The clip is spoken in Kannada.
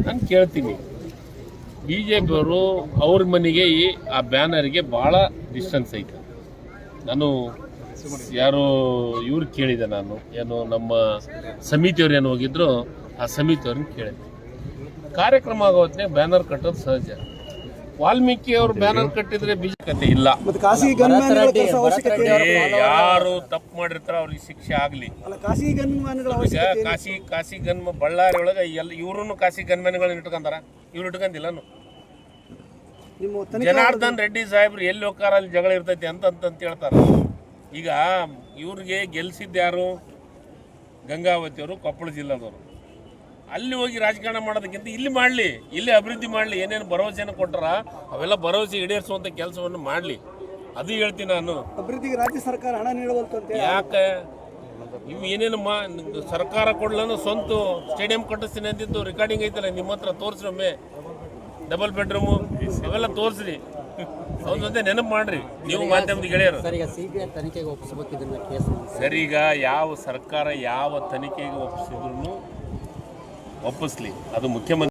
ನಾನು ಕೇಳ್ತೀನಿ, ಬಿ ಜೆ ಪಿಯವರು ಅವ್ರ ಮನೆಗೆ ಆ ಬ್ಯಾನರ್ಗೆ ಭಾಳ ಡಿಸ್ಟೆನ್ಸ್ ಐತೆ. ನಾನು ಯಾರು ಇವ್ರು ಕೇಳಿದೆ, ನಾನು ಏನು ನಮ್ಮ ಸಮಿತಿಯವ್ರು ಏನು ಹೋಗಿದ್ರು, ಆ ಸಮಿತಿಯವ್ರನ್ನ ಕೇಳಿದೆ. ಕಾರ್ಯಕ್ರಮ ಆಗೋತ್ನೇ ಬ್ಯಾನರ್ ಕಟ್ಟೋದು ಸಹಜ. ವಾಲ್ಮೀಕಿ ಅವರು ಬ್ಯಾನರ್ ಕಟ್ಟಿದ್ರೆ ಬಿಜೆಪಿ ಇಲ್ಲ. ಯಾರು ತಪ್ಪು ಮಾಡಿರ್ತಾರ ಅವ್ರಿಗೆ ಶಿಕ್ಷೆ ಆಗ್ಲಿ. ಕಾಶಿ ಗನ್ಮ ಬಳ್ಳಾರಿ ಒಳಗೆ ಇವ್ರು ಕಾಶಿ ಗನ್ಮ್ಯಾನ್ಗಳನ್ನ ಇಟ್ಕೊಂಡಾರ, ಇವ್ರು ಇಟ್ಕೊಂಡಿಲ್ಲ. ಜನಾರ್ದನ್ ರೆಡ್ಡಿ ಸಾಹೇಬ್ರು ಎಲ್ಲಿ ಹೋಗ್ತಾರ ಅಲ್ಲಿ ಜಗಳ ಇರ್ತೈತಿ ಅಂತ ಹೇಳ್ತಾರ. ಈಗ ಇವ್ರಿಗೆ ಗೆಲ್ಸಿದ್ಯಾರು? ಗಂಗಾವತಿಯವರು, ಕೊಪ್ಪಳ ಜಿಲ್ಲಾದವರು. ಅಲ್ಲಿ ಹೋಗಿ ರಾಜಕಾರಣ ಮಾಡೋದಕ್ಕಿಂತ ಇಲ್ಲಿ ಮಾಡಲಿ, ಇಲ್ಲಿ ಅಭಿವೃದ್ಧಿ ಮಾಡಲಿ. ಏನೇನು ಭರವಸೆಯನ್ನು ಕೊಟ್ಟರ ಅವೆಲ್ಲ ಭರವಸೆ ಈಡೇರಿಸುವಂಥ ಕೆಲಸವನ್ನು ಮಾಡಲಿ. ಅದು ಹೇಳ್ತೀನಿ ನಾನು. ಅಭಿವೃದ್ಧಿಗೆ ರಾಜ್ಯ ಸರ್ಕಾರ ಹಣ ನೀಡವಲ್ತು ಅಂತ ಯಾಕೆ ಇವು ಏನೇನು ಸರ್ಕಾರ ಕೊಡ್ಲನ್ನು ಸ್ವಂತ ಸ್ಟೇಡಿಯಂ ಕಟ್ಟಿಸ್ತೀನಿ ಅಂತಿದ್ದು ರೆಕಾರ್ಡಿಂಗ್ ಐತಲ್ಲ, ನಿಮ್ಮ ಹತ್ರ ತೋರಿಸ್ರಿ. ಒಮ್ಮೆ ಡಬಲ್ ಬೆಡ್ರೂಮು ಅವೆಲ್ಲ ತೋರಿಸ್ರಿ, ಅವ್ನ ಜೊತೆ ನೆನಪು ಮಾಡ್ರಿ ನೀವು ಮಾಧ್ಯಮದ ಗೆಳೆಯರು. ಸರ್, ಈಗ ಯಾವ ಸರ್ಕಾರ ಯಾವ ತನಿಖೆಗೆ ಒಪ್ಪಿಸಿದ್ರು ಒಪ್ಪಿಸ್ಲಿ, ಅದು ಮುಖ್ಯಮಂತ್ರಿ